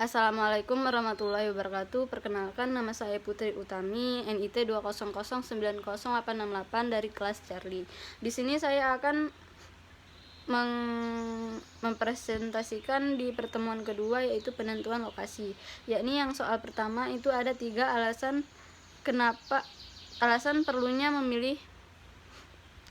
Assalamualaikum warahmatullahi wabarakatuh. Perkenalkan, nama saya Putri Utami, NIT 200908668 dari kelas Charlie. Di sini saya akan mempresentasikan di pertemuan kedua, yaitu penentuan lokasi. Yakni yang soal pertama itu ada 3 alasan perlunya memilih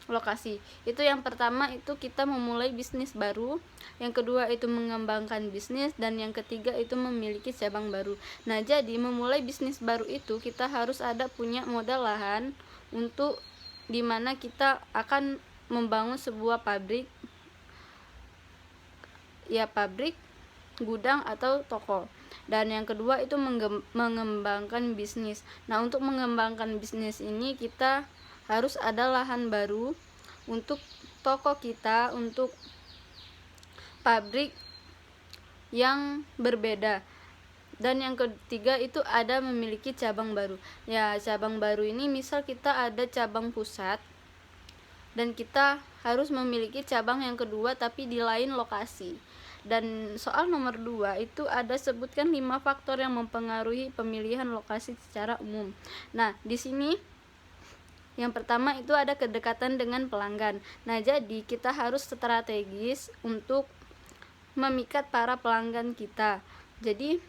lokasi. Itu yang pertama itu kita memulai bisnis baru, yang kedua itu mengembangkan bisnis, dan yang ketiga itu memiliki cabang baru. Nah, jadi memulai bisnis baru itu kita harus ada punya modal lahan untuk dimana kita akan membangun sebuah pabrik, gudang atau toko. Dan yang kedua itu mengembangkan bisnis. Nah, untuk mengembangkan bisnis ini kita harus ada lahan baru untuk toko kita, untuk pabrik yang berbeda. Dan yang ketiga itu ada memiliki cabang baru. Ya, cabang baru ini misal kita ada cabang pusat dan kita harus memiliki cabang yang kedua tapi di lain lokasi. Dan soal nomor 2 itu ada sebutkan 5 faktor yang mempengaruhi pemilihan lokasi secara umum. Nah, di sini yang pertama itu ada kedekatan dengan pelanggan. Nah, jadi kita harus strategis untuk memikat para pelanggan kita. Jadi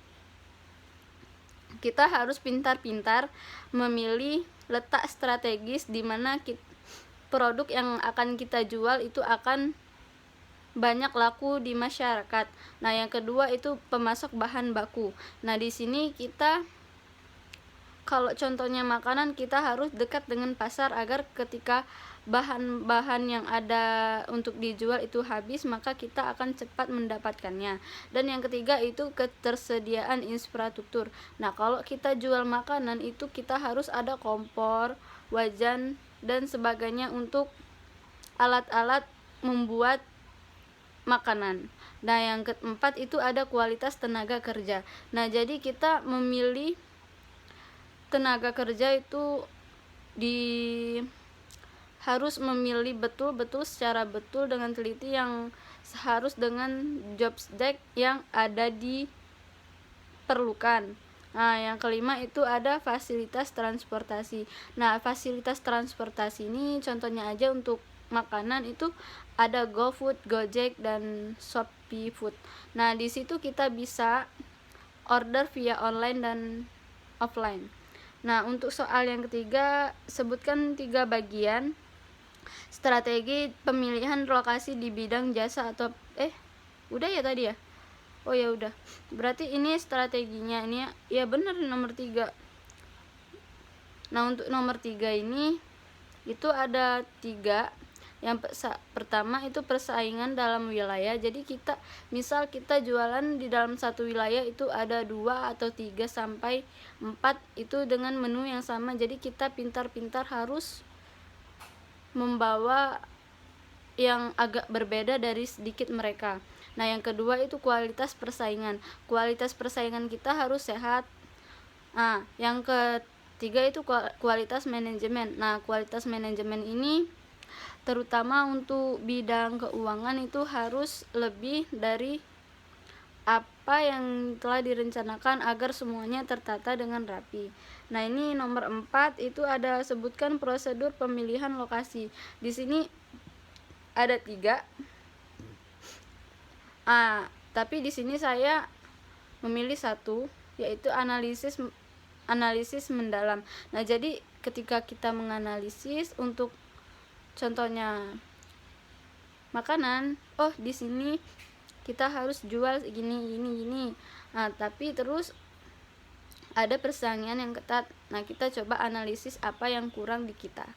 kita harus pintar-pintar memilih letak strategis di mana produk yang akan kita jual itu akan banyak laku di masyarakat. Nah, yang kedua itu pemasok bahan baku. Nah, di sini kita kalau contohnya makanan, kita harus dekat dengan pasar agar ketika bahan-bahan yang ada untuk dijual itu habis, maka kita akan cepat mendapatkannya. Dan yang ketiga itu ketersediaan infrastruktur. Nah, kalau kita jual makanan itu kita harus ada kompor, wajan, dan sebagainya untuk alat-alat membuat makanan. Nah, yang keempat itu ada kualitas tenaga kerja. Nah, jadi kita memilih tenaga kerja itu harus memilih betul-betul secara betul dengan teliti yang harus dengan job spec yang ada diperlukan. Nah, yang kelima itu ada fasilitas transportasi. Nah, fasilitas transportasi ini contohnya aja untuk makanan itu ada GoFood, Gojek, dan Shopee Food. Nah, di situ kita bisa order via online dan offline. Nah, untuk soal yang ketiga, sebutkan 3 bagian strategi pemilihan lokasi di bidang jasa atau udah ya tadi ya? Oh ya udah. Berarti ini strateginya ini ya benar nomor 3. Nah, untuk nomor 3 ini itu ada 3. Yang pertama itu persaingan dalam wilayah. Jadi misal kita jualan di dalam satu wilayah itu ada 2 atau 3 sampai 4 itu dengan menu yang sama. Jadi kita pintar-pintar harus membawa yang agak berbeda dari sedikit mereka. Nah, yang kedua itu kualitas persaingan. Kualitas persaingan kita harus sehat. Nah, yang ketiga itu kualitas manajemen. Nah, kualitas manajemen ini terutama untuk bidang keuangan itu harus lebih dari apa yang telah direncanakan agar semuanya tertata dengan rapi. Nah, ini nomor 4 itu ada sebutkan prosedur pemilihan lokasi. Di sini ada 3. Tapi di sini saya memilih 1, yaitu analisis mendalam. Nah, jadi ketika kita menganalisis untuk contohnya makanan, di sini kita harus jual gini. Nah, tapi terus ada persaingan yang ketat. Nah, kita coba analisis apa yang kurang di kita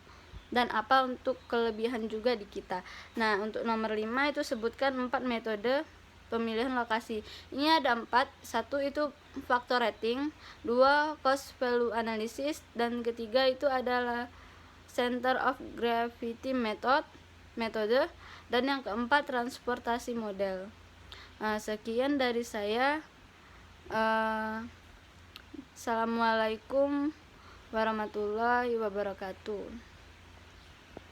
dan apa untuk kelebihan juga di kita. Nah, untuk nomor 5 itu sebutkan 4 metode pemilihan lokasi. Ini ada 4. 1 itu faktor rating, 2 cost value analysis, dan ketiga itu adalah center of gravity metode, dan yang keempat transportasi model. Nah, sekian dari saya. Assalamualaikum warahmatullahi wabarakatuh.